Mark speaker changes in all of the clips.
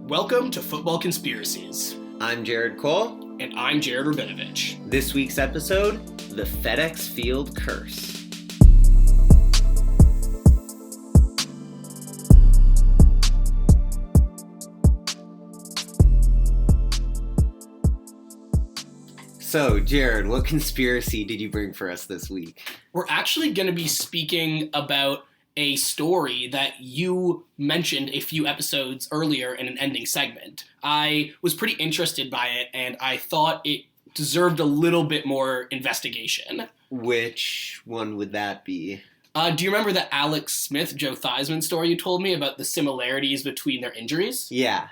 Speaker 1: Welcome to Football Conspiracies.
Speaker 2: I'm Jared Cole.
Speaker 1: And I'm Jared Rabinovich.
Speaker 2: This week's episode, the FedEx Field Curse. So, Jared, what conspiracy did you bring for us this week?
Speaker 1: We're actually going to be speaking about a story that you mentioned a few episodes earlier in an ending segment. I was pretty interested by it, and I thought it deserved a little bit more investigation.
Speaker 2: Which one would that be?
Speaker 1: Do you remember the Alex Smith, Joe Theismann story you told me about the similarities between their injuries?
Speaker 2: Yeah.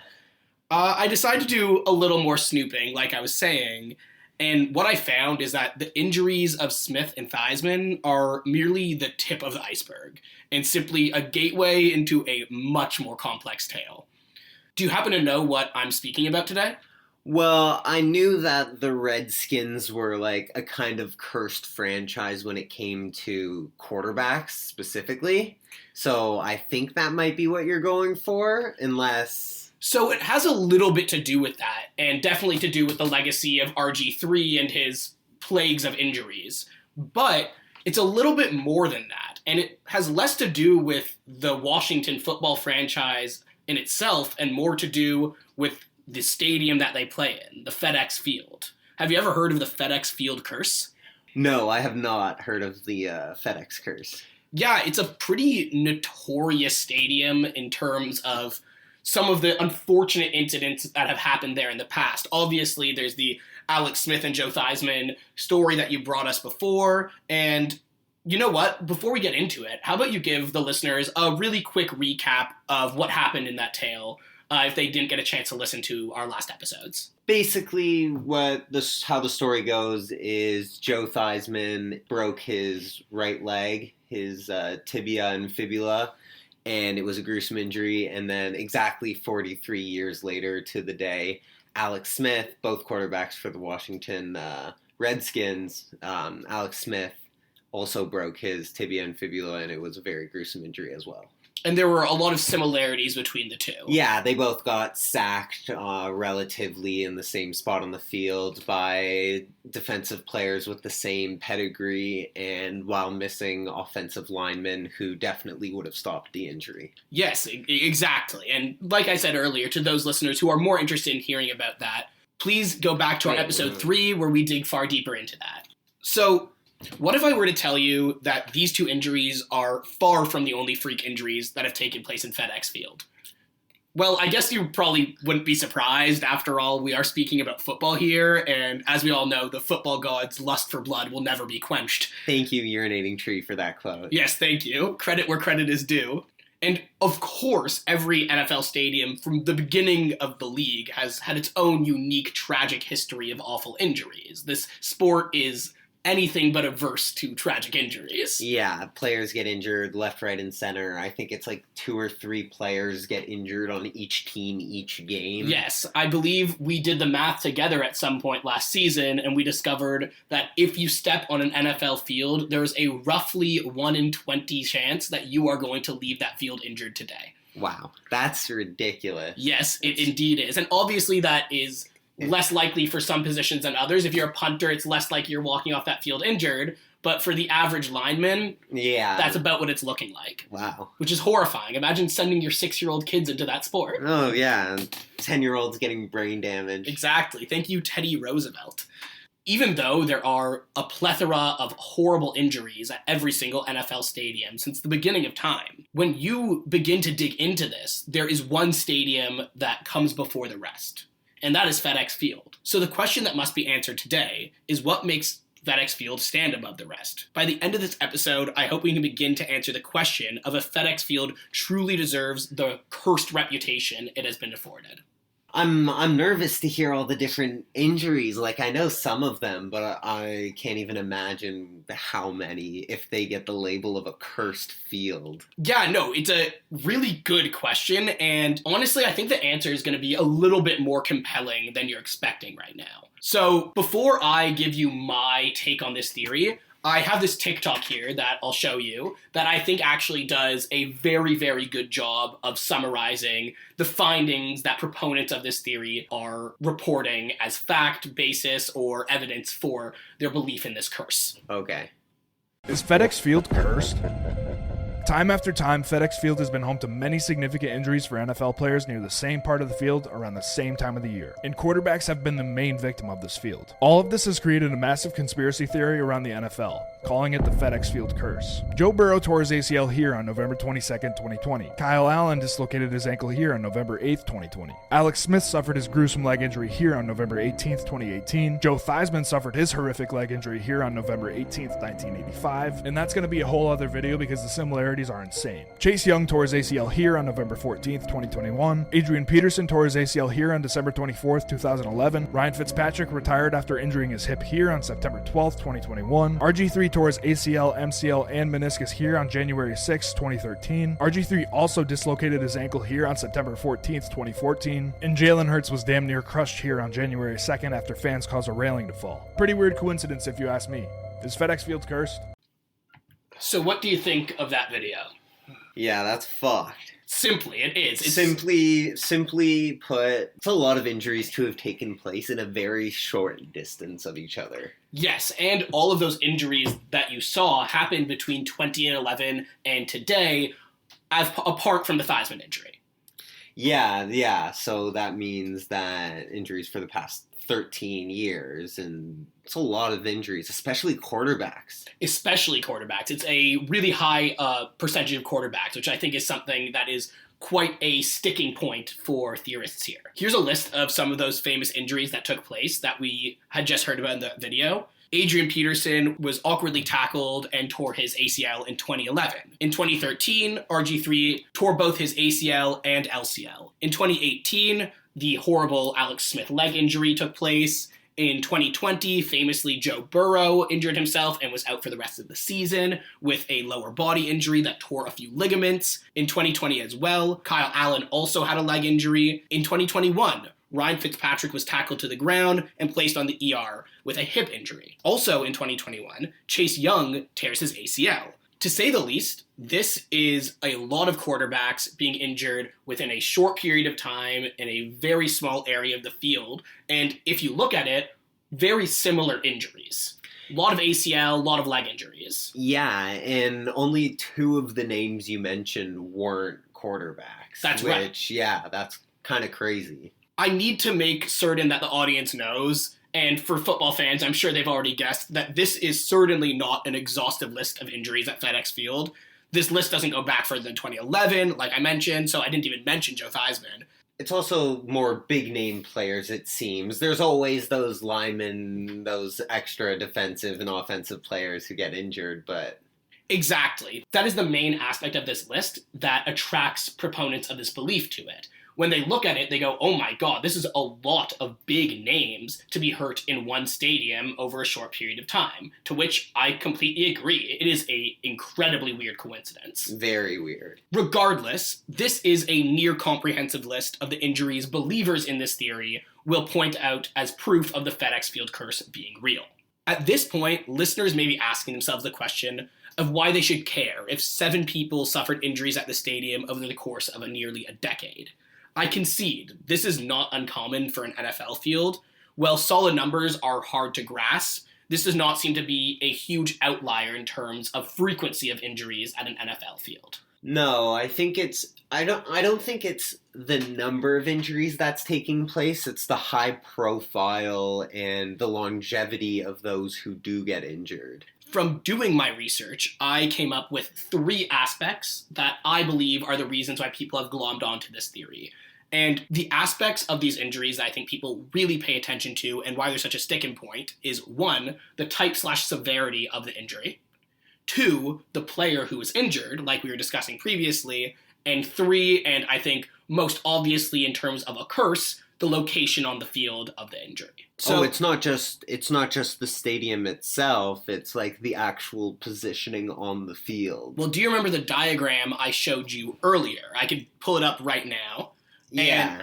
Speaker 1: I decided to do a little more snooping, like I was saying. And what I found is that the injuries of Smith and Theismann are merely the tip of the iceberg and simply a gateway into a much more complex tale. Do you happen to know what I'm speaking about today?
Speaker 2: Well, I knew that the Redskins were like a kind of cursed franchise when it came to quarterbacks specifically. So I think that might be what you're going for, unless...
Speaker 1: So it has a little bit to do with that, and definitely to do with the legacy of RG3 and his plagues of injuries. But it's a little bit more than that, and it has less to do with the Washington football franchise in itself and more to do with the stadium that they play in, the FedEx Field. Have you ever heard of the FedEx Field curse?
Speaker 2: No, I have not heard of the FedEx curse.
Speaker 1: Yeah, it's a pretty notorious stadium in terms of some of the unfortunate incidents that have happened there in the past. Obviously, there's the Alex Smith and Joe Theismann story that you brought us before. And you know what? Before we get into it, how about you give the listeners a really quick recap of what happened in that tale if they didn't get a chance to listen to our last episodes?
Speaker 2: Basically, how the story goes is Joe Theismann broke his right leg, his tibia and fibula, and it was a gruesome injury. And then exactly 43 years later to the day, Alex Smith, both quarterbacks for the Washington Redskins, Alex Smith also broke his tibia and fibula, and it was a very gruesome injury as well.
Speaker 1: And there were a lot of similarities between the two.
Speaker 2: Yeah, they both got sacked relatively in the same spot on the field by defensive players with the same pedigree, and while missing offensive linemen who definitely would have stopped the injury.
Speaker 1: Yes, exactly. And like I said earlier, to those listeners who are more interested in hearing about that, please go back to our episode 3 where we dig far deeper into that. So, what if I were to tell you that these two injuries are far from the only freak injuries that have taken place in FedEx Field? Well, I guess you probably wouldn't be surprised. After all, we are speaking about football here, and as we all know, the football god's lust for blood will never be quenched.
Speaker 2: Thank you, urinating tree, for that quote.
Speaker 1: Yes, thank you. Credit where credit is due. And of course, every NFL stadium from the beginning of the league has had its own unique, tragic history of awful injuries. This sport is anything but averse to tragic injuries.
Speaker 2: Yeah, players get injured left, right, and center. I think it's like 2 or 3 players get injured on each team each game.
Speaker 1: Yes, I believe we did the math together at some point last season, and we discovered that if you step on an NFL field, there's a roughly 1 in 20 chance that you are going to leave that field injured today.
Speaker 2: Wow, that's ridiculous.
Speaker 1: Yes, it indeed is. And obviously that is less likely for some positions than others. If you're a punter, it's less likely you're walking off that field injured. But for the average lineman, that's about what it's looking like.
Speaker 2: Wow.
Speaker 1: Which is horrifying. Imagine sending your 6-year-old kids into that sport.
Speaker 2: Oh, yeah. 10-year-olds getting brain damage.
Speaker 1: Exactly. Thank you, Teddy Roosevelt. Even though there are a plethora of horrible injuries at every single NFL stadium since the beginning of time, when you begin to dig into this, there is one stadium that comes before the rest. And that is FedEx Field. So the question that must be answered today is what makes FedEx Field stand above the rest? By the end of this episode, I hope we can begin to answer the question of if FedEx Field truly deserves the cursed reputation it has been afforded.
Speaker 2: I'm nervous to hear all the different injuries. Like, I know some of them, but I can't even imagine how many if they get the label of a cursed field.
Speaker 1: Yeah, no, it's a really good question, and honestly, I think the answer is going to be a little bit more compelling than you're expecting right now. So, before I give you my take on this theory, I have this TikTok here that I'll show you that I think actually does a very, very good job of summarizing the findings that proponents of this theory are reporting as fact, basis, or evidence for their belief in this curse.
Speaker 2: Okay.
Speaker 3: Is FedEx Field cursed? Time after time, FedEx Field has been home to many significant injuries for NFL players near the same part of the field around the same time of the year, and quarterbacks have been the main victim of this field. All of this has created a massive conspiracy theory around the NFL, calling it the FedEx Field curse. Joe Burrow tore his ACL here on November 22nd, 2020. Kyle Allen dislocated his ankle here on November 8th, 2020. Alex Smith suffered his gruesome leg injury here on November 18th, 2018. Joe Theismann suffered his horrific leg injury here on November 18th, 1985, and that's going to be a whole other video because the similarities are insane. Chase Young tore his ACL here on November 14th, 2021. Adrian Peterson tore his ACL here on December 24th, 2011. Ryan Fitzpatrick retired after injuring his hip here on September 12th, 2021. RG3 tore his ACL, MCL, and meniscus here on January 6th, 2013. RG3 also dislocated his ankle here on September 14th, 2014. And Jalen Hurts was damn near crushed here on January 2nd after fans caused a railing to fall. Pretty weird coincidence if you ask me. Is FedEx Field cursed?
Speaker 1: So what do you think of that video?
Speaker 2: Yeah, that's fucked.
Speaker 1: Simply, it is. It's
Speaker 2: Simply put, it's a lot of injuries to have taken place in a very short distance of each other.
Speaker 1: Yes, and all of those injuries that you saw happened between 2011 and today, apart from the Theismann injury.
Speaker 2: Yeah, so that means that injuries for the past 13 years, and it's a lot of injuries, especially quarterbacks. It's a really high percentage of quarterbacks, which I think is something that is quite a sticking point for theorists here. Here's a list of some of those famous injuries that took place that we had just heard about in the video. Adrian Peterson was awkwardly tackled and tore his ACL in 2011. In 2013, RG3 tore both his ACL and LCL. In 2018, the horrible Alex Smith leg injury took place. In 2020, famously, Joe Burrow injured himself and was out for the rest of the season with a lower body injury that tore a few ligaments. In 2020 as well, Kyle Allen also had a leg injury. In 2021, Ryan Fitzpatrick was tackled to the ground and placed on the ER with a hip injury. Also in 2021, Chase Young tears his ACL. To say the least, this is a lot of quarterbacks being injured within a short period of time in a very small area of the field. And if you look at it, very similar injuries. A lot of ACL, a lot of leg injuries. Yeah, and only two of the names you mentioned weren't quarterbacks.
Speaker 1: That's right.
Speaker 2: Which, yeah, that's kind of crazy.
Speaker 1: I need to make certain that the audience knows, and for football fans, I'm sure they've already guessed, that this is certainly not an exhaustive list of injuries at FedEx Field. This list doesn't go back further than 2011, like I mentioned, so I didn't even mention Joe Theismann.
Speaker 2: It's also more big-name players, it seems. There's always those linemen, those extra defensive and offensive players who get injured, but...
Speaker 1: Exactly. That is the main aspect of this list that attracts proponents of this belief to it. When they look at it, they go, oh my god, this is a lot of big names to be hurt in one stadium over a short period of time. To which I completely agree. It is an incredibly weird coincidence.
Speaker 2: Very weird.
Speaker 1: Regardless, this is a near comprehensive list of the injuries believers in this theory will point out as proof of the FedEx Field curse being real. At this point, listeners may be asking themselves the question of why they should care if 7 people suffered injuries at the stadium over the course of nearly a decade. I concede, this is not uncommon for an NFL field. While solid numbers are hard to grasp, this does not seem to be a huge outlier in terms of frequency of injuries at an NFL field.
Speaker 2: No, I think I don't think it's the number of injuries that's taking place. It's the high profile and the longevity of those who do get injured.
Speaker 1: From doing my research, I came up with 3 aspects that I believe are the reasons why people have glommed onto this theory. And the aspects of these injuries that I think people really pay attention to and why they're such a sticking point is 1, the type/severity of the injury. 2, the player who was injured, like we were discussing previously. And 3, and I think most obviously in terms of a curse, the location on the field of the injury. So
Speaker 2: it's not just the stadium itself, it's like the actual positioning on the field.
Speaker 1: Well, do you remember the diagram I showed you earlier? I could pull it up right now.
Speaker 2: Yeah.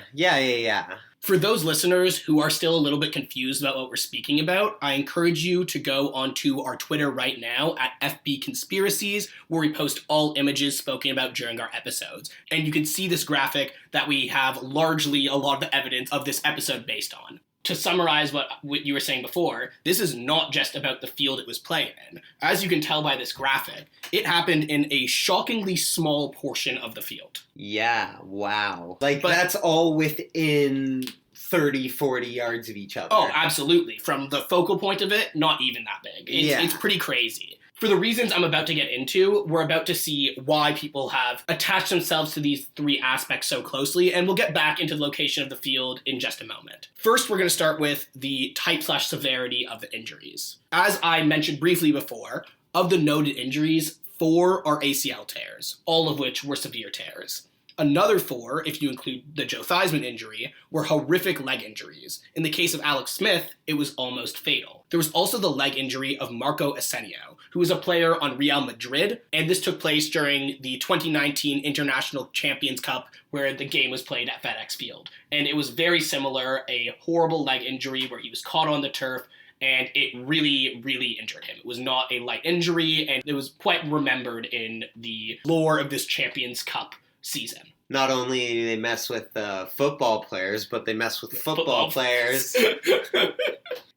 Speaker 1: For those listeners who are still a little bit confused about what we're speaking about, I encourage you to go onto our Twitter right now at FB Conspiracies, where we post all images spoken about during our episodes. And you can see this graphic that we have largely a lot of the evidence of this episode based on. To summarize what you were saying before, this is not just about the field it was playing in. As you can tell by this graphic, it happened in a shockingly small portion of the field.
Speaker 2: Yeah, wow. But that's all within 30, 40 yards of each other.
Speaker 1: Oh, absolutely. From the focal point of it, not even that big. It's pretty crazy. For the reasons I'm about to get into, we're about to see why people have attached themselves to these three aspects so closely, and we'll get back into the location of the field in just a moment. First, we're going to start with the type/severity of the injuries. As I mentioned briefly before, of the noted injuries, 4 are ACL tears, all of which were severe tears. Another 4, if you include the Joe Theismann injury, were horrific leg injuries. In the case of Alex Smith, it was almost fatal. There was also the leg injury of Marco Asensio, who was a player on Real Madrid, and this took place during the 2019 International Champions Cup, where the game was played at FedEx Field. And it was very similar, a horrible leg injury where he was caught on the turf, and it really, really injured him. It was not a light injury, and it was quite remembered in the lore of this Champions Cup season.
Speaker 2: Not only do they mess with football players, but they mess with football players.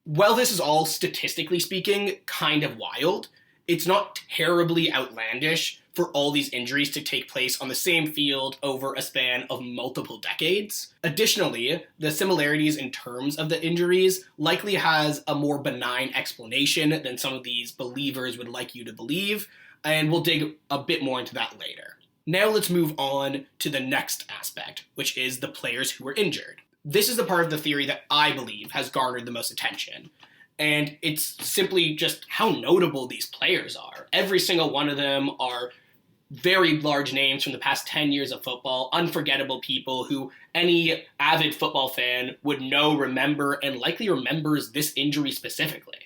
Speaker 1: While this is all, statistically speaking, kind of wild, it's not terribly outlandish for all these injuries to take place on the same field over a span of multiple decades. Additionally, the similarities in terms of the injuries likely has a more benign explanation than some of these believers would like you to believe, and we'll dig a bit more into that later. Now let's move on to the next aspect, which is the players who were injured. This is the part of the theory that I believe has garnered the most attention. And it's simply just how notable these players are. Every single one of them are very large names from the past 10 years of football, unforgettable people who any avid football fan would know, remember, and likely remembers this injury specifically.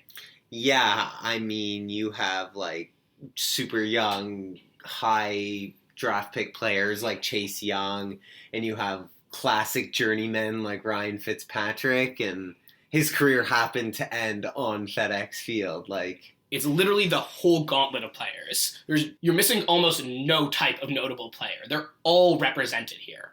Speaker 2: Yeah, I mean, you have super young, high draft pick players like Chase Young, and you have classic journeymen like Ryan Fitzpatrick, and his career happened to end on FedEx Field.
Speaker 1: It's literally the whole gauntlet of players. You're missing almost no type of notable player. They're all represented here.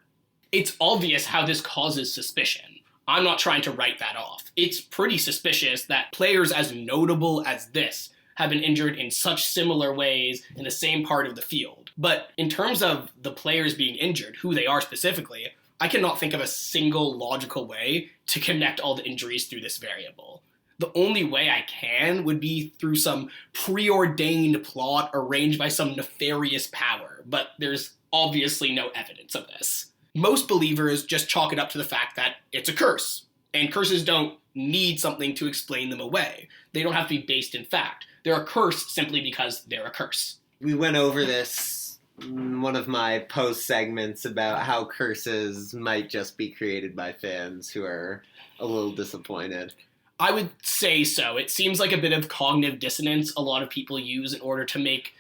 Speaker 1: It's obvious how this causes suspicion. I'm not trying to write that off. It's pretty suspicious that players as notable as this have been injured in such similar ways in the same part of the field. But in terms of the players being injured, who they are specifically, I cannot think of a single logical way to connect all the injuries through this variable. The only way I can would be through some preordained plot arranged by some nefarious power, but there's obviously no evidence of this. Most believers just chalk it up to the fact that it's a curse, and curses don't need something to explain them away. They don't have to be based in fact. They're a curse simply because they're a curse.
Speaker 2: We went over this in one of my post segments about how curses might just be created by fans who are a little disappointed.
Speaker 1: I would say so. It seems like a bit of cognitive dissonance a lot of people use in order to make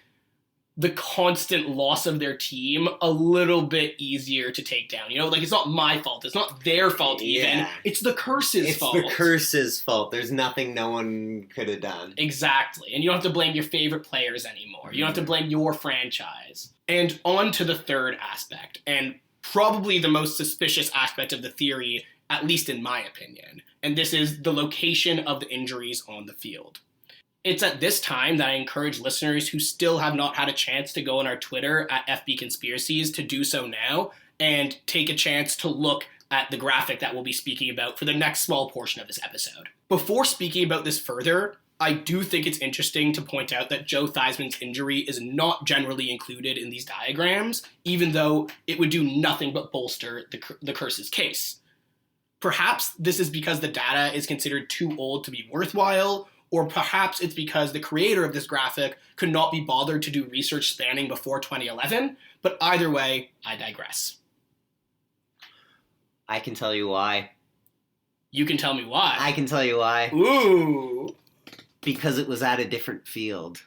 Speaker 1: the constant loss of their team a little bit easier to take down. It's not my fault. It's not their fault even.
Speaker 2: Yeah.
Speaker 1: It's the curse's fault.
Speaker 2: It's the curse's fault. There's nothing no one could have done.
Speaker 1: Exactly. And you don't have to blame your favorite players anymore. You don't have to blame your franchise. And on to the third aspect, and probably the most suspicious aspect of the theory, at least in my opinion. And this is the location of the injuries on the field. It's at this time that I encourage listeners who still have not had a chance to go on our Twitter at FB Conspiracies to do so now and take a chance to look at the graphic that we'll be speaking about for the next small portion of this episode. Before speaking about this further, I do think it's interesting to point out that Joe Theismann's injury is not generally included in these diagrams, even though it would do nothing but bolster the curse's case. Perhaps this is because the data is considered too old to be worthwhile, or perhaps it's because the creator of this graphic could not be bothered to do research spanning before 2011, but either way, I digress.
Speaker 2: I can tell you why.
Speaker 1: You can tell me why.
Speaker 2: I can tell you why.
Speaker 1: Ooh.
Speaker 2: Because it was at a different field.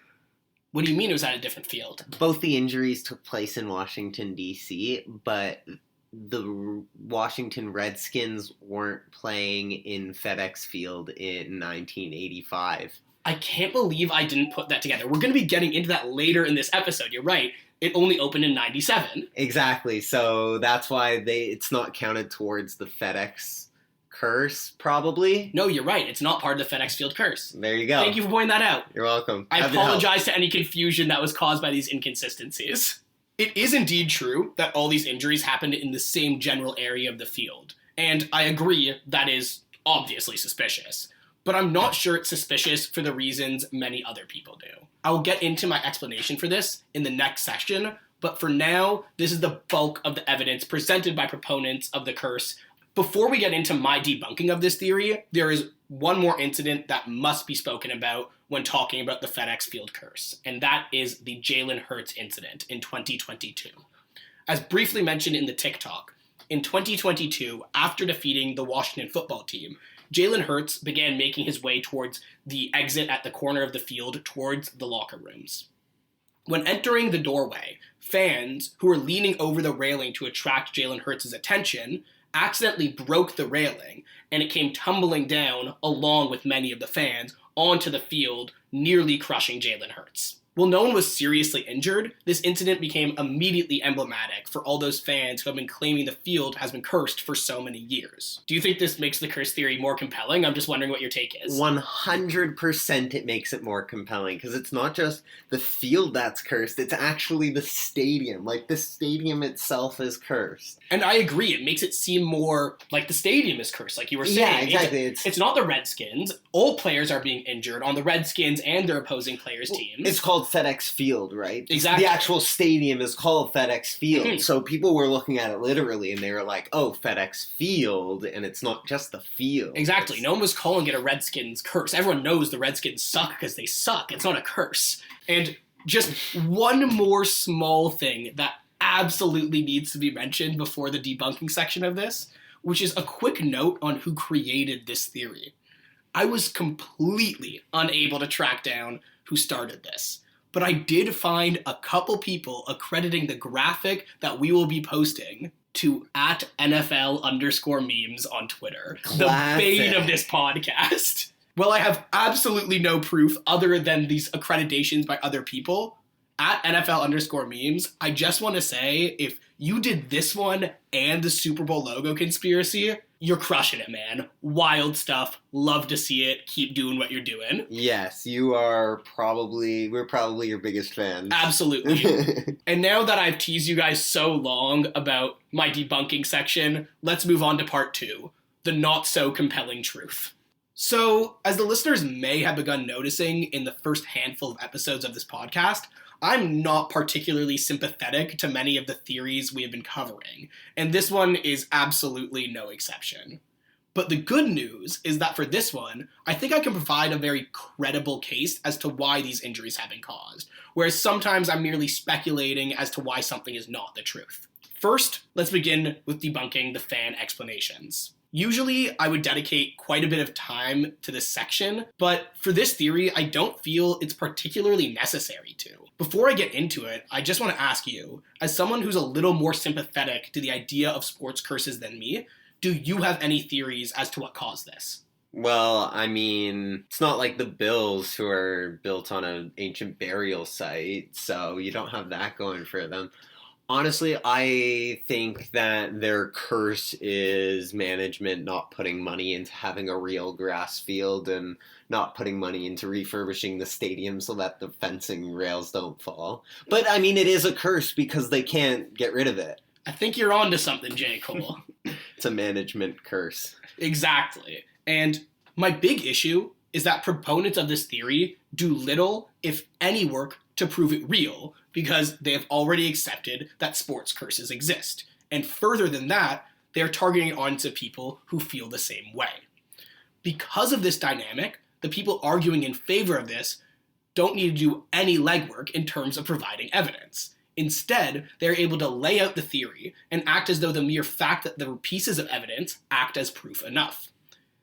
Speaker 1: What do you mean it was at a different field?
Speaker 2: Both the injuries took place in Washington, D.C., but the Washington Redskins weren't playing in FedEx Field in 1985.
Speaker 1: I can't believe I didn't put that together. We're going to be getting into that later in this episode. You're right. It only opened in 97.
Speaker 2: Exactly. So that's why it's not counted towards the FedEx curse, probably.
Speaker 1: No, you're right. It's not part of the FedEx Field curse.
Speaker 2: There you go.
Speaker 1: Thank you for pointing that out.
Speaker 2: You're welcome.
Speaker 1: I
Speaker 2: Happy to help.
Speaker 1: apologize to any confusion that was caused by these inconsistencies. It is indeed true that all these injuries happened in the same general area of the field. And I agree that is obviously suspicious. But I'm not sure it's suspicious for the reasons many other people do. I will get into my explanation for this in the next section, but for now, this is the bulk of the evidence presented by proponents of the curse. Before we get into my debunking of this theory, there is one more incident that must be spoken about when talking about the FedEx Field curse, and that is the Jalen Hurts incident in 2022. As briefly mentioned in the TikTok, in 2022, after defeating the Washington football team, Jalen Hurts began making his way towards the exit at the corner of the field towards the locker rooms. When entering the doorway, fans who were leaning over the railing to attract Jalen Hurts' attention accidentally broke the railing, and it came tumbling down along with many of the fans onto the field, nearly crushing Jalen Hurts. While no one was seriously injured, this incident became immediately emblematic for all those fans who have been claiming the field has been cursed for so many years. Do you think this makes the curse theory more compelling? I'm just wondering what your take is.
Speaker 2: 100% it makes it more compelling, because it's not just the field that's cursed, it's actually the stadium. Like, the stadium itself is cursed.
Speaker 1: And I agree, it makes it seem more like the stadium is cursed, like you were saying.
Speaker 2: Yeah, exactly.
Speaker 1: It's not the Redskins. All players are being injured on the Redskins and their opposing players' teams.
Speaker 2: It's called FedEx Field, right?
Speaker 1: Exactly.
Speaker 2: The actual stadium is called FedEx Field.
Speaker 1: Mm-hmm.
Speaker 2: So people were looking at it literally, and they were like, oh, FedEx Field, and it's not just the field.
Speaker 1: Exactly. No one was calling it a Redskins curse. Everyone knows the Redskins suck because they suck. It's not a curse. And just one more small thing that absolutely needs to be mentioned before the debunking section of this, which is a quick note on who created this theory. I was completely unable to track down who started this, but I did find a couple people accrediting the graphic that we will be posting to @NFL_memes on Twitter.
Speaker 2: Classic.
Speaker 1: The bane of this podcast. Well, I have absolutely no proof other than these accreditations by other people. @NFL_memes, I just want to say, if you did this one and the Super Bowl logo conspiracy, you're crushing it, man. Wild stuff. Love to see it. Keep doing what you're doing.
Speaker 2: Yes, we're probably your biggest fans.
Speaker 1: Absolutely. And now that I've teased you guys so long about my debunking section, let's move on to part 2, the not so compelling truth. So, as the listeners may have begun noticing in the first handful of episodes of this podcast, I'm not particularly sympathetic to many of the theories we have been covering, and this one is absolutely no exception. But the good news is that for this one, I think I can provide a very credible case as to why these injuries have been caused, whereas sometimes I'm merely speculating as to why something is not the truth. First, let's begin with debunking the fan explanations. Usually, I would dedicate quite a bit of time to this section, but for this theory, I don't feel it's particularly necessary to. Before I get into it, I just want to ask you, as someone who's a little more sympathetic to the idea of sports curses than me, do you have any theories as to what caused this?
Speaker 2: Well, I mean, it's not like the Bills, who are built on an ancient burial site, so you don't have that going for them. Honestly, I think that their curse is management not putting money into having a real grass field and not putting money into refurbishing the stadium so that the fencing rails don't fall. But, I mean, it is a curse because they can't get rid of it.
Speaker 1: I think you're onto something, J. Cole.
Speaker 2: It's a management curse.
Speaker 1: Exactly. And my big issue is that proponents of this theory do little, if any, work to prove it real, because they have already accepted that sports curses exist. And further than that, they are targeting onto people who feel the same way. Because of this dynamic, the people arguing in favor of this don't need to do any legwork in terms of providing evidence. Instead, they're able to lay out the theory and act as though the mere fact that there were pieces of evidence act as proof enough.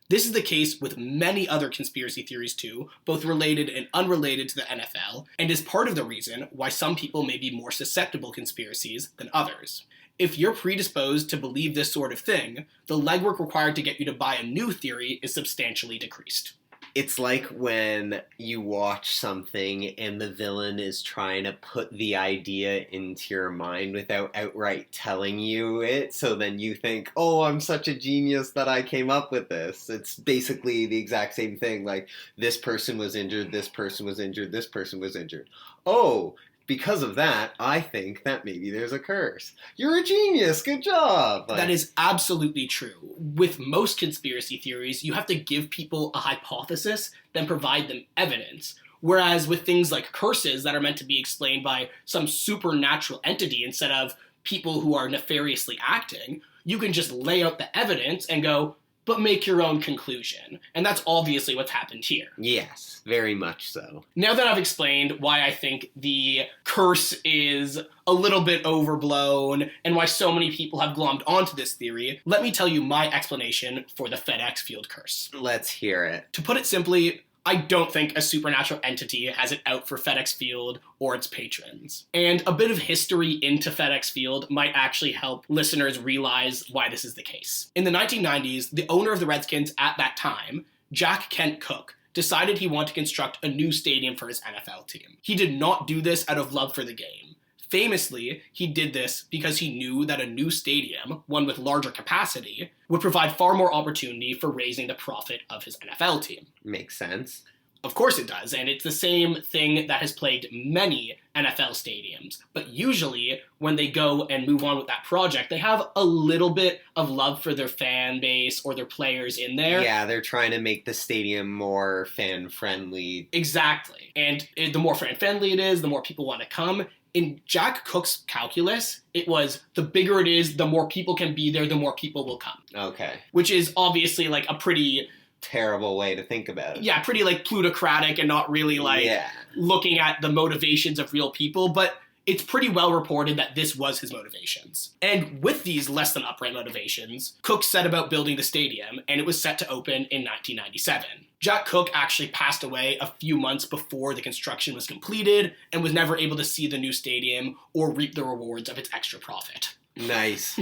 Speaker 1: This is the case with many other conspiracy theories too, both related and unrelated to the NFL, and is part of the reason why some people may be more susceptible to conspiracies than others. if you're predisposed to believe this sort of thing, the legwork required to get you to buy a new theory is substantially decreased.
Speaker 2: It's like when you watch something and the villain is trying to put the idea into your mind without outright telling you it, so then you think, oh, I'm such a genius that I came up with this. It's basically the exact same thing, like, this person was injured, this person was injured, this person was injured. Oh, because of that, I think that maybe there's a curse. You're a genius. Good job.
Speaker 1: That is absolutely true. With most conspiracy theories, you have to give people a hypothesis, then provide them evidence. Whereas with things like curses that are meant to be explained by some supernatural entity instead of people who are nefariously acting, you can just lay out the evidence and go, but make your own conclusion. And that's obviously what's happened here.
Speaker 2: Yes, very much so.
Speaker 1: Now that I've explained why I think the curse is a little bit overblown and why so many people have glommed onto this theory, let me tell you my explanation for the FedEx Field curse.
Speaker 2: Let's hear it.
Speaker 1: To put it simply, I don't think a supernatural entity has it out for FedEx Field or its patrons. And a bit of history into FedEx Field might actually help listeners realize why this is the case. In the 1990s, the owner of the Redskins at that time, Jack Kent Cooke, decided he wanted to construct a new stadium for his NFL team. He did not do this out of love for the game. Famously, he did this because he knew that a new stadium, one with larger capacity, would provide far more opportunity for raising the profit of his NFL team.
Speaker 2: Makes sense.
Speaker 1: Of course it does, and it's the same thing that has plagued many NFL stadiums. But usually, when they go and move on with that project, they have a little bit of love for their fan base or their players in there.
Speaker 2: Yeah, they're trying to make the stadium more fan-friendly.
Speaker 1: Exactly. And the more fan-friendly it is, the more people want to come. In Jack Cooke's calculus, it was the bigger it is, the more people can be there, the more people will come.
Speaker 2: Okay.
Speaker 1: Which is obviously like a pretty
Speaker 2: terrible way to think about it.
Speaker 1: Yeah, pretty like plutocratic and not really like looking at the motivations of real people, but it's pretty well reported that this was his motivations. And with these less than upright motivations, Cooke set about building the stadium, and it was set to open in 1997. Jack Cooke actually passed away a few months before the construction was completed and was never able to see the new stadium or reap the rewards of its extra profit.
Speaker 2: Nice.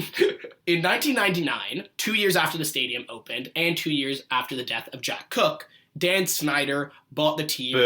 Speaker 1: In 1999, 2 years after the stadium opened and 2 years after the death of Jack Cooke, Dan Snyder bought the team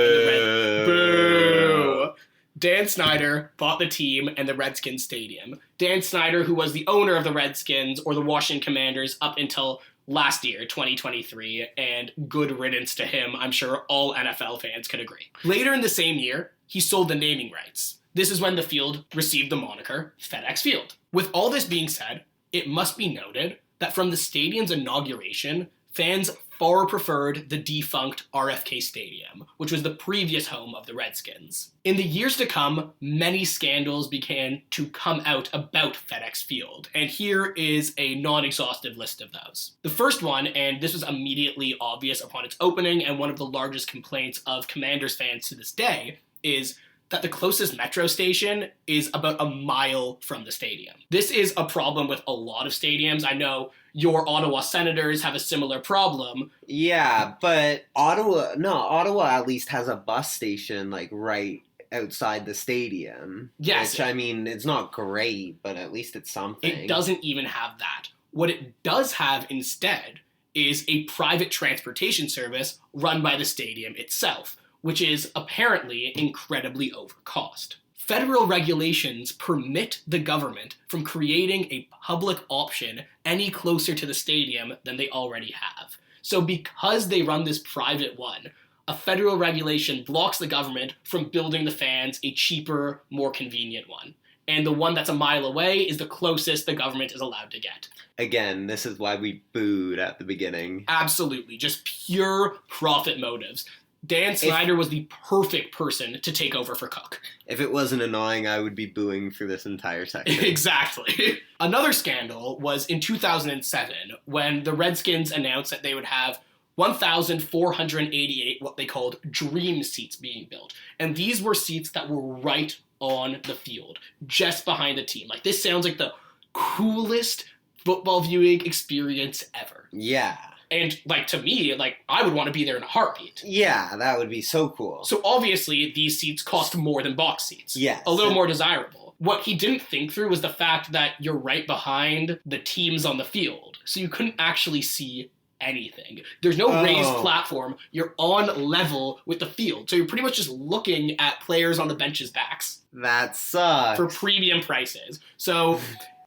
Speaker 1: Dan Snyder bought the team and the Redskins stadium. Dan Snyder, who was the owner of the Redskins or the Washington Commanders up until last year, 2023, and good riddance to him. I'm sure all NFL fans could agree. Later in the same year, he sold the naming rights. This is when the field received the moniker FedEx Field. With all this being said, it must be noted that from the stadium's inauguration, fans far preferred the defunct RFK Stadium, which was the previous home of the Redskins. In the years to come, many scandals began to come out about FedEx Field, and here is a non-exhaustive list of those. The first one, and this was immediately obvious upon its opening and one of the largest complaints of Commanders fans to this day, is that the closest metro station is about a mile from the stadium. This is a problem with a lot of stadiums. I know your Ottawa Senators have a similar problem.
Speaker 2: Yeah, but Ottawa at least has a bus station like right outside the stadium.
Speaker 1: Yes.
Speaker 2: Which, I mean, it's not great, but at least it's something.
Speaker 1: It doesn't even have that. What it does have instead is a private transportation service run by the stadium itself, which is apparently incredibly overcost. Federal regulations permit the government from creating a public option any closer to the stadium than they already have. So because they run this private one, a federal regulation blocks the government from building the fans a cheaper, more convenient one. And the one that's a mile away is the closest the government is allowed to get.
Speaker 2: Again, this is why we booed at the beginning.
Speaker 1: Absolutely, just pure profit motives. Dan Snyder was the perfect person to take over for Cooke.
Speaker 2: If it wasn't annoying, I would be booing for this entire section.
Speaker 1: Exactly. Another scandal was in 2007 when the Redskins announced that they would have 1,488 what they called dream seats being built. And these were seats that were right on the field, just behind the team. Like, this sounds like the coolest football viewing experience ever.
Speaker 2: Yeah.
Speaker 1: And, like, to me, like, I would want to be there in a heartbeat.
Speaker 2: Yeah, that would be so cool.
Speaker 1: So, obviously, these seats cost more than box seats.
Speaker 2: Yes.
Speaker 1: A little more desirable. goal. What he didn't think through was the fact that you're right behind the teams on the field, so you couldn't actually see anything. There's no raised platform. You're on level with the field, so you're pretty much just looking at players on the bench's backs.
Speaker 2: That sucks.
Speaker 1: For premium prices. So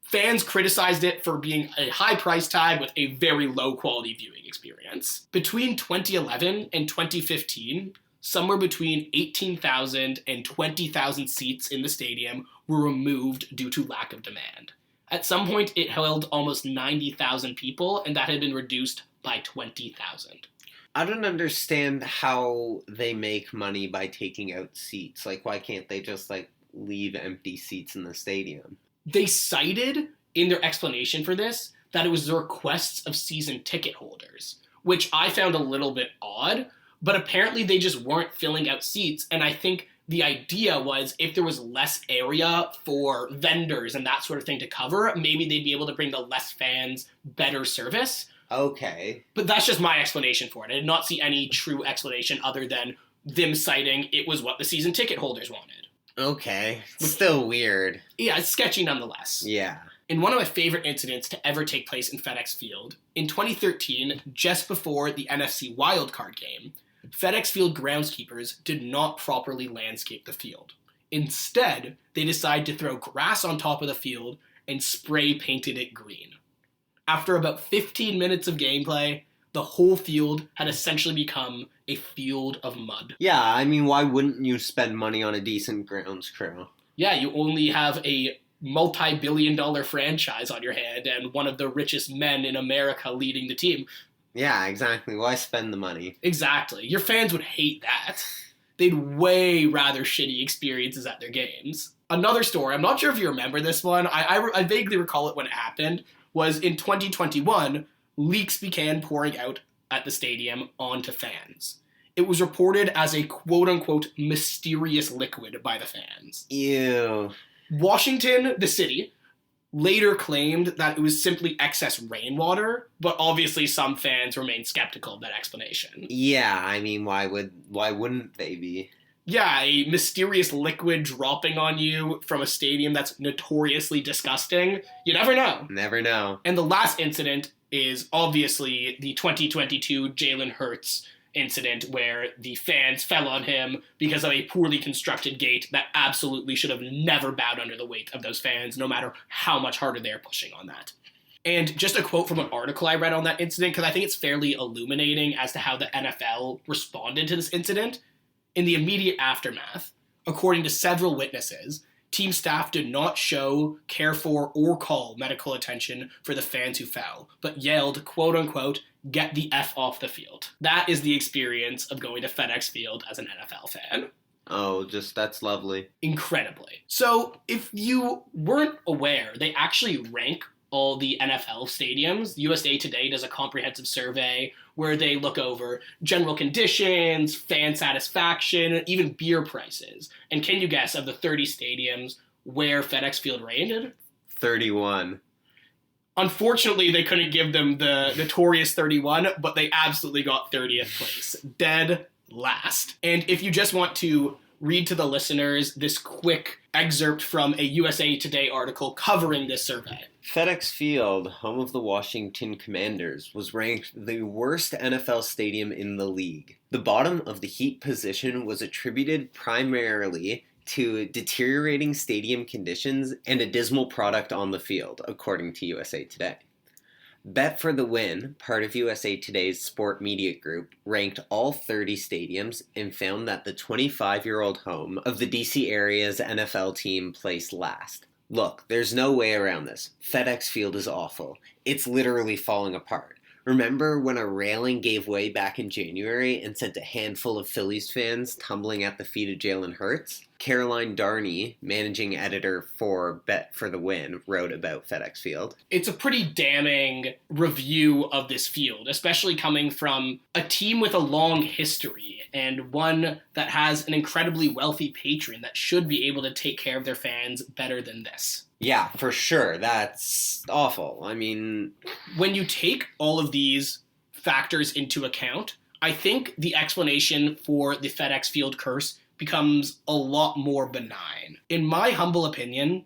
Speaker 1: fans criticized it for being a high price tag with a very low quality viewing experience. Between 2011 and 2015, somewhere between 18,000 and 20,000 seats in the stadium were removed due to lack of demand. At some point, it held almost 90,000 people, and that had been reduced by 20,000.
Speaker 2: I don't understand how they make money by taking out seats. Like, why can't they just, leave empty seats in the stadium?
Speaker 1: They cited in their explanation for this that it was the requests of season ticket holders, which I found a little bit odd, but apparently they just weren't filling out seats, and I think the idea was if there was less area for vendors and that sort of thing to cover, maybe they'd be able to bring the less fans better service.
Speaker 2: Okay.
Speaker 1: But that's just my explanation for it. I did not see any true explanation other than them citing it was what the season ticket holders wanted.
Speaker 2: Okay. Still weird.
Speaker 1: Yeah, it's sketchy nonetheless.
Speaker 2: Yeah.
Speaker 1: In one of my favorite incidents to ever take place in FedEx Field, in 2013, just before the NFC wildcard game, FedEx Field groundskeepers did not properly landscape the field. Instead, they decided to throw grass on top of the field and spray painted it green. After about 15 minutes of gameplay, the whole field had essentially become a field of mud.
Speaker 2: Yeah, I mean, why wouldn't you spend money on a decent grounds crew?
Speaker 1: Yeah, you only have a multi-billion-dollar franchise on your hand and one of the richest men in America leading the team.
Speaker 2: Yeah, exactly. Why spend the money?
Speaker 1: Exactly. Your fans would hate that. They'd way rather shitty experiences at their games. Another story, I'm not sure if you remember this one, I vaguely recall it when it happened, was in 2021, leaks began pouring out at the stadium onto fans. It was reported as a quote-unquote mysterious liquid by the fans.
Speaker 2: Ew.
Speaker 1: Washington, the city, later claimed that it was simply excess rainwater, but obviously some fans remained skeptical of that explanation.
Speaker 2: Yeah, I mean, why wouldn't they be?
Speaker 1: Yeah, a mysterious liquid dropping on you from a stadium that's notoriously disgusting. You never know.
Speaker 2: Never know.
Speaker 1: And the last incident is obviously the 2022 Jalen Hurts incident where the fans fell on him because of a poorly constructed gate that absolutely should have never bowed under the weight of those fans, no matter how much harder they're pushing on that. And just a quote from an article I read on that incident, because I think it's fairly illuminating as to how the NFL responded to this incident. In the immediate aftermath, according to several witnesses, team staff did not show, care for, or call medical attention for the fans who fell, but yelled, quote-unquote, "Get the F off the field." That is the experience of going to FedEx Field as an NFL fan.
Speaker 2: Oh, that's lovely.
Speaker 1: Incredibly. So, if you weren't aware, they actually rank all the NFL stadiums. USA Today does a comprehensive survey where they look over general conditions, fan satisfaction, and even beer prices. And can you guess, of the 30 stadiums, where FedEx Field rated?
Speaker 2: 31.
Speaker 1: Unfortunately, they couldn't give them the notorious 31, but they absolutely got 30th place. Dead last. And if you just want to read to the listeners this quick excerpt from a USA Today article covering this survey.
Speaker 2: FedEx Field, home of the Washington Commanders, was ranked the worst NFL stadium in the league. The bottom of the heat position was attributed primarily to deteriorating stadium conditions and a dismal product on the field, according to USA Today. Bet for the Win, part of USA Today's sport media group, ranked all 30 stadiums and found that the 25-year-old home of the DC area's NFL team placed last. Look, there's no way around this. FedEx Field is awful. It's literally falling apart. Remember when a railing gave way back in January and sent a handful of Phillies fans tumbling at the feet of Jalen Hurts? Caroline Darney, managing editor for Bet for the Win, wrote about FedEx Field.
Speaker 1: It's a pretty damning review of this field, especially coming from a team with a long history and one that has an incredibly wealthy patron that should be able to take care of their fans better than this.
Speaker 2: Yeah, for sure. That's awful. I mean,
Speaker 1: when you take all of these factors into account, I think the explanation for the FedEx Field curse becomes a lot more benign. In my humble opinion,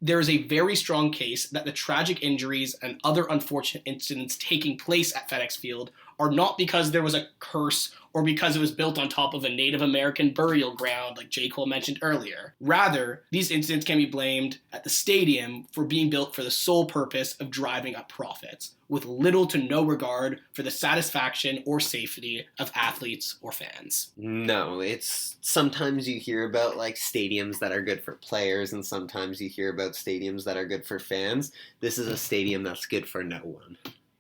Speaker 1: there is a very strong case that the tragic injuries and other unfortunate incidents taking place at FedEx Field are not because there was a curse or because it was built on top of a Native American burial ground like J. Cole mentioned earlier. Rather, these incidents can be blamed at the stadium for being built for the sole purpose of driving up profits, with little to no regard for the satisfaction or safety of athletes or fans.
Speaker 2: No, it's sometimes you hear about like stadiums that are good for players and sometimes you hear about stadiums that are good for fans. This is a stadium that's good for no one.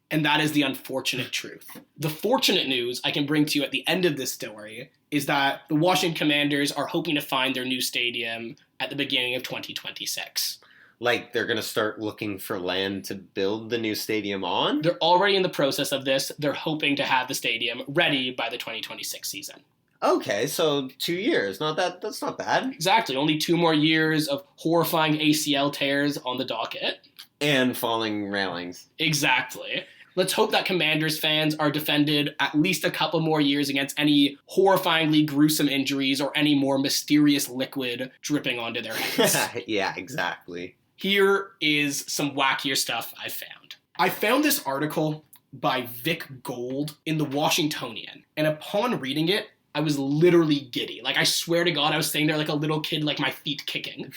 Speaker 1: And that is the unfortunate truth. The fortunate news I can bring to you at the end of this story is that the Washington Commanders are hoping to find their new stadium at the beginning of 2026.
Speaker 2: Like, they're going to start looking for land to build the new stadium on?
Speaker 1: They're already in the process of this. They're hoping to have the stadium ready by the 2026 season.
Speaker 2: Okay, so 2 years. That's not bad.
Speaker 1: Exactly. Only 2 more years of horrifying ACL tears on the docket.
Speaker 2: And falling railings.
Speaker 1: Exactly. Let's hope that Commanders fans are defended at least a couple more years against any horrifyingly gruesome injuries or any more mysterious liquid dripping onto their heads.
Speaker 2: Yeah, exactly.
Speaker 1: Here is some wackier stuff I found. I found this article by Vic Gold in the Washingtonian, and upon reading it, I was literally giddy. Like, I swear to God, I was sitting there like a little kid, like my feet kicking.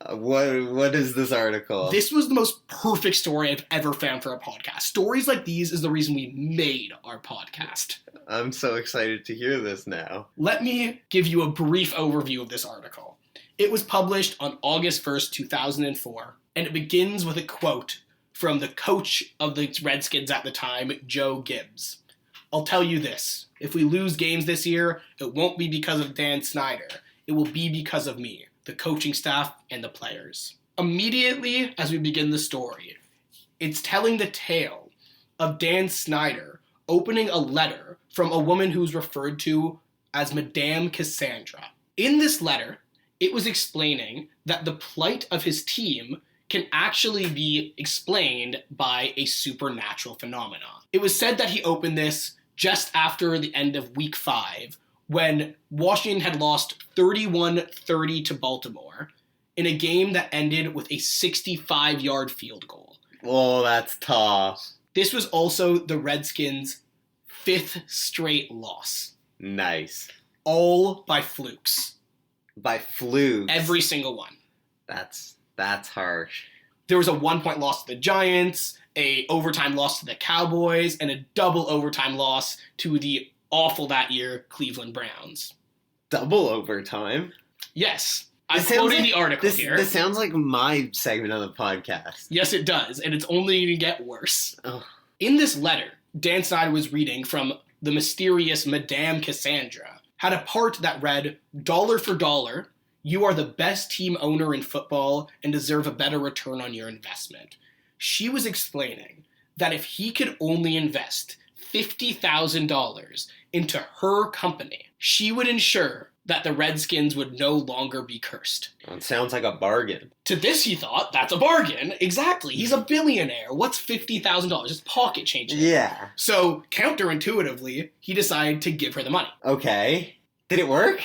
Speaker 2: What is this article?
Speaker 1: This was the most perfect story I've ever found for a podcast. Stories like these is the reason we made our podcast.
Speaker 2: I'm so excited to hear this now.
Speaker 1: Let me give you a brief overview of this article. It was published on August 1st, 2004, and it begins with a quote from the coach of the Redskins at the time, Joe Gibbs. I'll tell you this, if we lose games this year, it won't be because of Dan Snyder. It will be because of me, the coaching staff, and the players. Immediately as we begin the story, it's telling the tale of Dan Snyder opening a letter from a woman who's referred to as Madame Cassandra. In this letter, it was explaining that the plight of his team can actually be explained by a supernatural phenomenon. It was said that he opened this just after the end of Week 5, when Washington had lost 31-30 to Baltimore in a game that ended with a 65-yard field goal.
Speaker 2: Oh, that's tough.
Speaker 1: This was also the Redskins' 5th straight loss.
Speaker 2: Nice.
Speaker 1: All by flukes.
Speaker 2: By flukes?
Speaker 1: Every single one.
Speaker 2: That's harsh.
Speaker 1: There was a 1-point loss to the Giants, a overtime loss to the Cowboys, and a double overtime loss to the awful that year Cleveland Browns.
Speaker 2: Double overtime?
Speaker 1: Yes. I'm quoting the article here.
Speaker 2: This sounds like my segment on the podcast.
Speaker 1: Yes, it does, and it's only going to get worse.
Speaker 2: Oh.
Speaker 1: In this letter, Dan Snyder was reading from the mysterious Madame Cassandra, had a part that read, "Dollar for dollar, you are the best team owner in football and deserve a better return on your investment." She was explaining that if he could only invest $50,000 into her company, she would ensure that the Redskins would no longer be cursed.
Speaker 2: It sounds like a bargain.
Speaker 1: To this, he thought, that's a bargain. Exactly. He's a billionaire. What's $50,000? Just pocket change.
Speaker 2: Yeah.
Speaker 1: So, counterintuitively, he decided to give her the money.
Speaker 2: Okay. Did it work?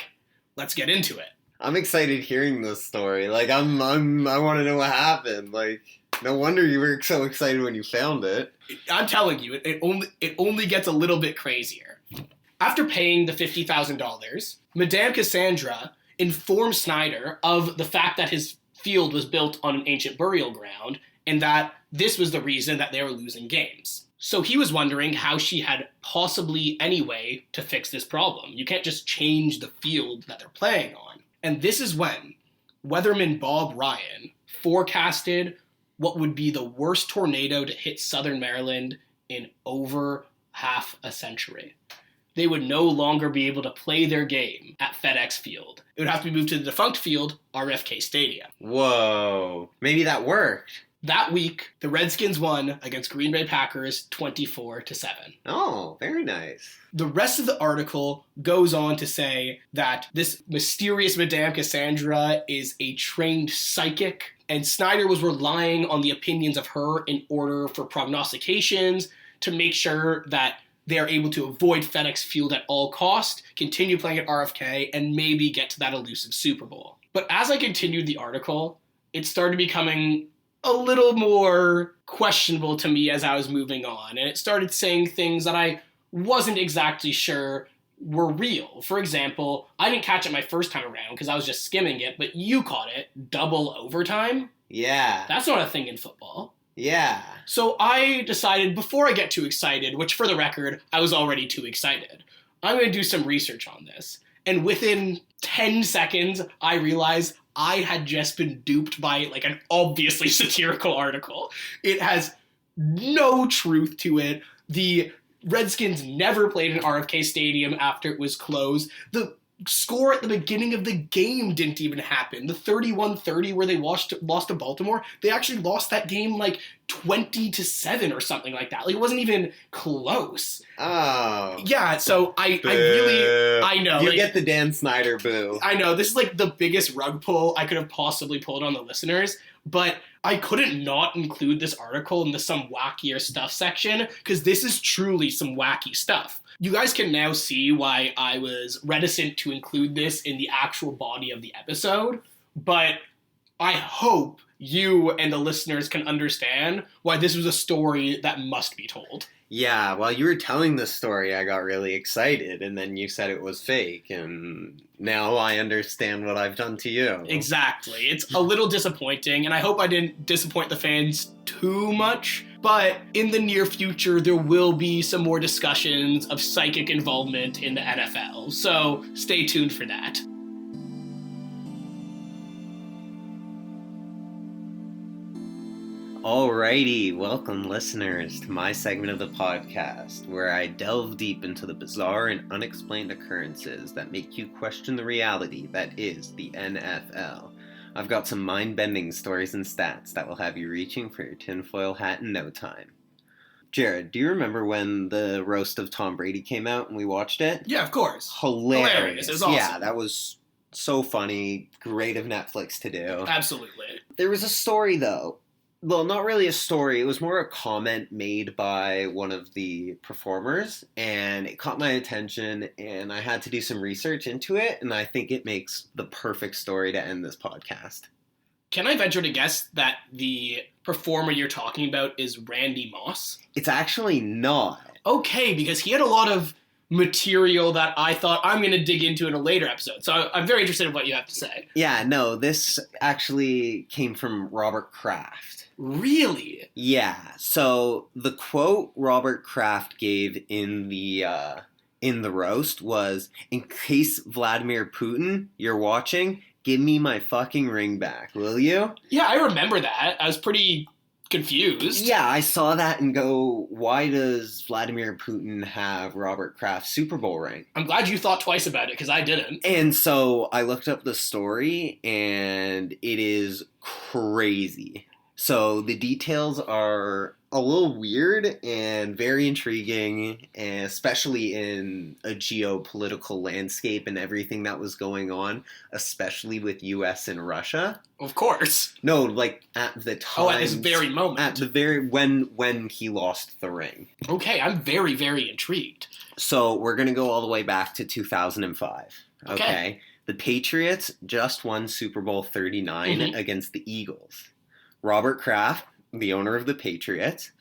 Speaker 1: Let's get into it.
Speaker 2: I'm excited hearing this story. Like, I want to know what happened. Like, no wonder you were so excited when you found it.
Speaker 1: I'm telling you, it only gets a little bit crazier. After paying the $50,000, Madame Cassandra informed Snyder of the fact that his field was built on an ancient burial ground and that this was the reason that they were losing games. So he was wondering how she had possibly any way to fix this problem. You can't just change the field that they're playing on. And this is when weatherman Bob Ryan forecasted what would be the worst tornado to hit southern Maryland in over half a century. They would no longer be able to play their game at FedEx Field. It would have to be moved to the defunct field, RFK Stadium.
Speaker 2: Whoa. Maybe that worked.
Speaker 1: That week, the Redskins won against Green Bay Packers 24-7.
Speaker 2: Oh, very nice.
Speaker 1: The rest of the article goes on to say that this mysterious Madame Cassandra is a trained psychic, and Snyder was relying on the opinions of her in order for prognostications to make sure that they are able to avoid FedEx Field at all cost, continue playing at RFK, and maybe get to that elusive Super Bowl. But as I continued the article, it started becoming a little more questionable to me as I was moving on, and it started saying things that I wasn't exactly sure were real. For example, I didn't catch it my first time around because I was just skimming it, but you caught it. Double overtime?
Speaker 2: Yeah.
Speaker 1: That's not a thing in football.
Speaker 2: Yeah.
Speaker 1: So I decided, before I get too excited, which for the record, I was already too excited, I'm going to do some research on this. And within 10 seconds, I realized I had just been duped by like an obviously satirical article. It has no truth to it. The Redskins never played in RFK Stadium after it was closed. The score at the beginning of the game didn't even happen. The 31-30 where they lost to Baltimore, they actually lost that game like 20-7 or something like that. Like, it wasn't even close.
Speaker 2: Oh.
Speaker 1: Yeah, so I know.
Speaker 2: You
Speaker 1: like,
Speaker 2: get the Dan Snyder boo.
Speaker 1: I know, this is like the biggest rug pull I could have possibly pulled on the listeners, but I couldn't not include this article in the some wackier stuff section, because this is truly some wacky stuff. You guys can now see why I was reticent to include this in the actual body of the episode, but I hope you and the listeners can understand why this was a story that must be told.
Speaker 2: Yeah, while you were telling the story, I got really excited, and then you said it was fake, and now I understand what I've done to you.
Speaker 1: Exactly. It's a little disappointing, and I hope I didn't disappoint the fans too much, but in the near future, there will be some more discussions of psychic involvement in the NFL, so stay tuned for that.
Speaker 2: Alrighty, welcome listeners to my segment of the podcast where I delve deep into the bizarre and unexplained occurrences that make you question the reality that is the NFL. I've got some mind-bending stories and stats that will have you reaching for your tinfoil hat in no time. Jared, do you remember when the roast of Tom Brady came out and we watched it?
Speaker 1: Yeah, of course.
Speaker 2: Hilarious.
Speaker 1: It was awesome.
Speaker 2: Yeah, that was so funny. Great of Netflix to do.
Speaker 1: Absolutely.
Speaker 2: There was a story though. Well, not really a story. It was more a comment made by one of the performers, and it caught my attention, and I had to do some research into it, and I think it makes the perfect story to end this podcast.
Speaker 1: Can I venture to guess that the performer you're talking about is Randy Moss?
Speaker 2: It's actually not.
Speaker 1: Okay, because he had a lot of material that I thought I'm going to dig into in a later episode. So I'm very interested in what you have to say.
Speaker 2: Yeah, no, this actually came from Robert Kraft.
Speaker 1: Really?
Speaker 2: Yeah. So the quote Robert Kraft gave in the roast was, "In case Vladimir Putin, you're watching, give me my fucking ring back, will you?"
Speaker 1: Yeah, I remember that. I was pretty confused.
Speaker 2: Yeah, I saw that and go, why does Vladimir Putin have Robert Kraft's Super Bowl ring?
Speaker 1: I'm glad you thought twice about it, because I didn't.
Speaker 2: And so I looked up the story, and it is crazy. So the details are a little weird and very intriguing, and especially in a geopolitical landscape and everything that was going on, especially with US and Russia.
Speaker 1: Of course.
Speaker 2: No, like at the time.
Speaker 1: Oh, at this very moment.
Speaker 2: At the very when he lost the ring.
Speaker 1: Okay, I'm very, very intrigued.
Speaker 2: So we're gonna go all the way back to 2005. Okay. The Patriots just won Super Bowl 39 against the Eagles. Robert Kraft, the owner of the Patriots,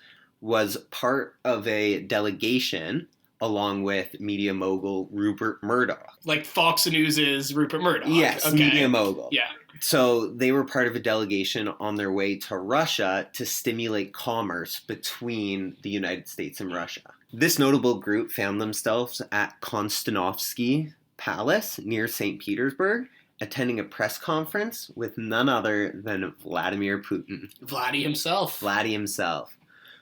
Speaker 2: was part of a delegation along with media mogul Rupert Murdoch.
Speaker 1: Like Fox News' Rupert Murdoch.
Speaker 2: Yes,
Speaker 1: okay.
Speaker 2: Media mogul.
Speaker 1: Yeah.
Speaker 2: So they were part of a delegation on their way to Russia to stimulate commerce between the United States and Russia. This notable group found themselves at Konstanovsky Palace near St. Petersburg, attending a press conference with none other than Vladimir Putin.
Speaker 1: Vladdy himself.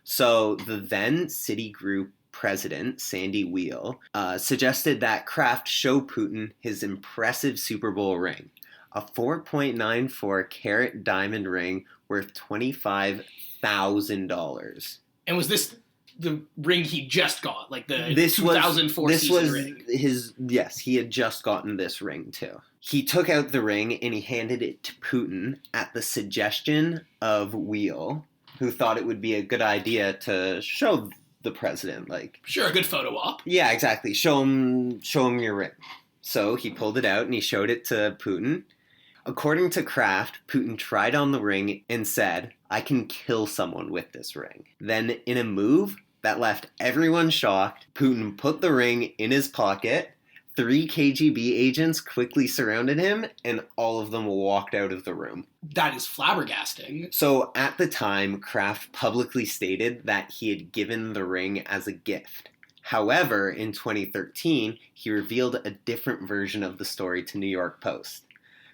Speaker 2: So the then Citigroup president, Sandy Wheel, suggested that Kraft show Putin his impressive Super Bowl ring, a 4.94 carat diamond ring worth $25,000.
Speaker 1: And was this the ring he just got? Like the
Speaker 2: this
Speaker 1: 2004
Speaker 2: was,
Speaker 1: season
Speaker 2: was
Speaker 1: ring?
Speaker 2: Yes, he had just gotten this ring too. He took out the ring and he handed it to Putin at the suggestion of Wheel, who thought it would be a good idea to show the president. Like,
Speaker 1: Sure, a good photo op.
Speaker 2: yeah, exactly. Show him your ring. So he pulled it out and he showed it to Putin. According to Kraft, Putin tried on the ring and said, "I can kill someone with this ring." Then, in a move that left everyone shocked, Putin put the ring in his pocket. 3 KGB agents quickly surrounded him, and all of them walked out of the room.
Speaker 1: That is flabbergasting.
Speaker 2: So, at the time, Kraft publicly stated that he had given the ring as a gift. However, in 2013, he revealed a different version of the story to New York Post.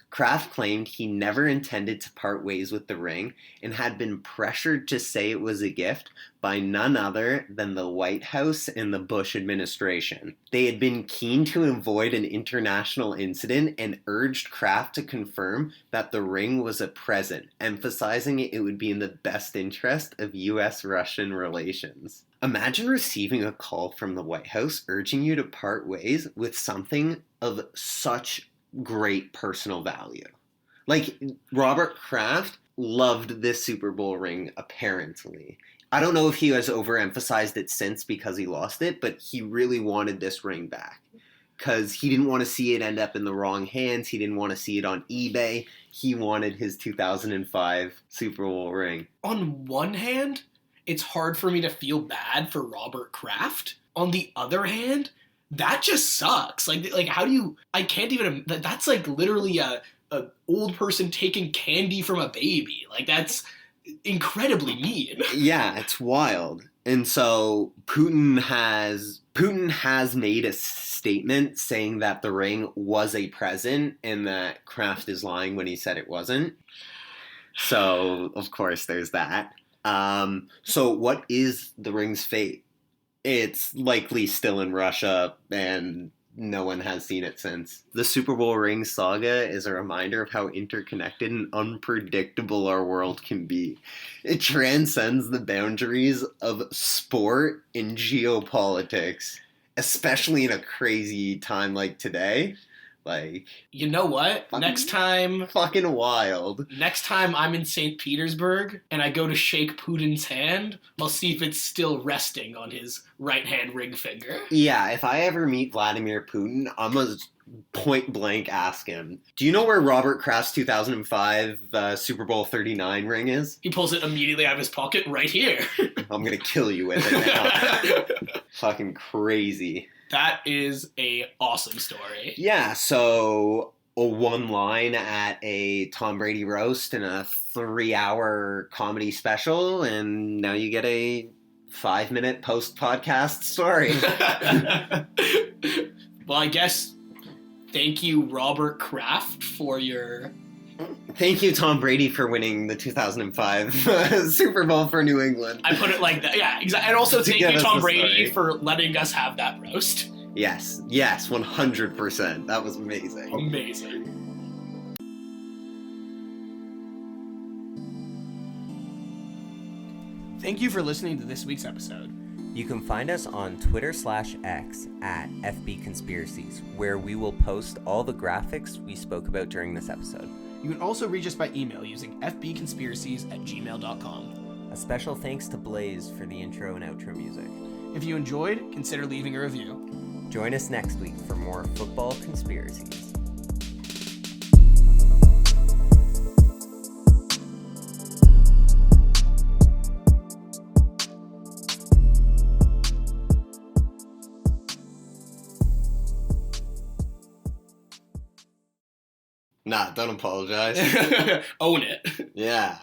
Speaker 2: Kraft claimed he never intended to part ways with the ring and had been pressured to say it was a gift by none other than the White House and the Bush administration. They had been keen to avoid an international incident and urged Kraft to confirm that the ring was a present, emphasizing it would be in the best interest of US-Russian relations. Imagine receiving a call from the White House urging you to part ways with something of such great personal value. Like, Robert Kraft loved this Super Bowl ring, apparently. I don't know if he has overemphasized it since because he lost it, but he really wanted this ring back. Because he didn't want to see it end up in the wrong hands. He didn't want to see it on eBay. He wanted his 2005 Super Bowl ring.
Speaker 1: On one hand, it's hard for me to feel bad for Robert Kraft. On the other hand, that just sucks. Like how do you? I can't even. That's like literally a old person taking candy from a baby. Like, that's incredibly mean.
Speaker 2: Yeah, it's wild. And so Putin has made a statement saying that the ring was a present and that Kraft is lying when he said it wasn't. So of course there's that. So what is the ring's fate? It's likely still in Russia, and no one has seen it since. The Super Bowl ring saga is a reminder of how interconnected and unpredictable our world can be. It transcends the boundaries of sport and geopolitics, especially in a crazy time like today. Like,
Speaker 1: you know what?
Speaker 2: Fucking wild.
Speaker 1: Next time I'm in St. Petersburg and I go to shake Putin's hand, I'll see if it's still resting on his right hand ring finger.
Speaker 2: Yeah, if I ever meet Vladimir Putin, I'm gonna point blank ask him, do you know where Robert Kraft's 2005 Super Bowl 39 ring is?
Speaker 1: He pulls it immediately out of his pocket right here.
Speaker 2: I'm gonna kill you with it now. Fucking crazy.
Speaker 1: That is a awesome story.
Speaker 2: Yeah, so one line at a Tom Brady roast and a 3-hour comedy special, and now you get a 5-minute post-podcast story.
Speaker 1: Well, I guess thank you, Robert Kraft, for your...
Speaker 2: Thank you, Tom Brady, for winning the 2005 Super Bowl for New England.
Speaker 1: I put it like that. Yeah, exactly. And also thank you, Tom Brady,
Speaker 2: story.
Speaker 1: for letting us have that roast.
Speaker 2: Yes, 100%. That was amazing.
Speaker 1: Amazing. Thank you for listening to this week's episode.
Speaker 4: You can find us on Twitter/X at FB Conspiracies, where we will post all the graphics we spoke about during this episode.
Speaker 1: You can also reach us by email using fbconspiracies@gmail.com.
Speaker 4: A special thanks to Blaze for the intro and outro music.
Speaker 1: If you enjoyed, consider leaving a review.
Speaker 4: Join us next week for more football conspiracies.
Speaker 2: Nah, don't apologize.
Speaker 1: Own it.
Speaker 2: Yeah.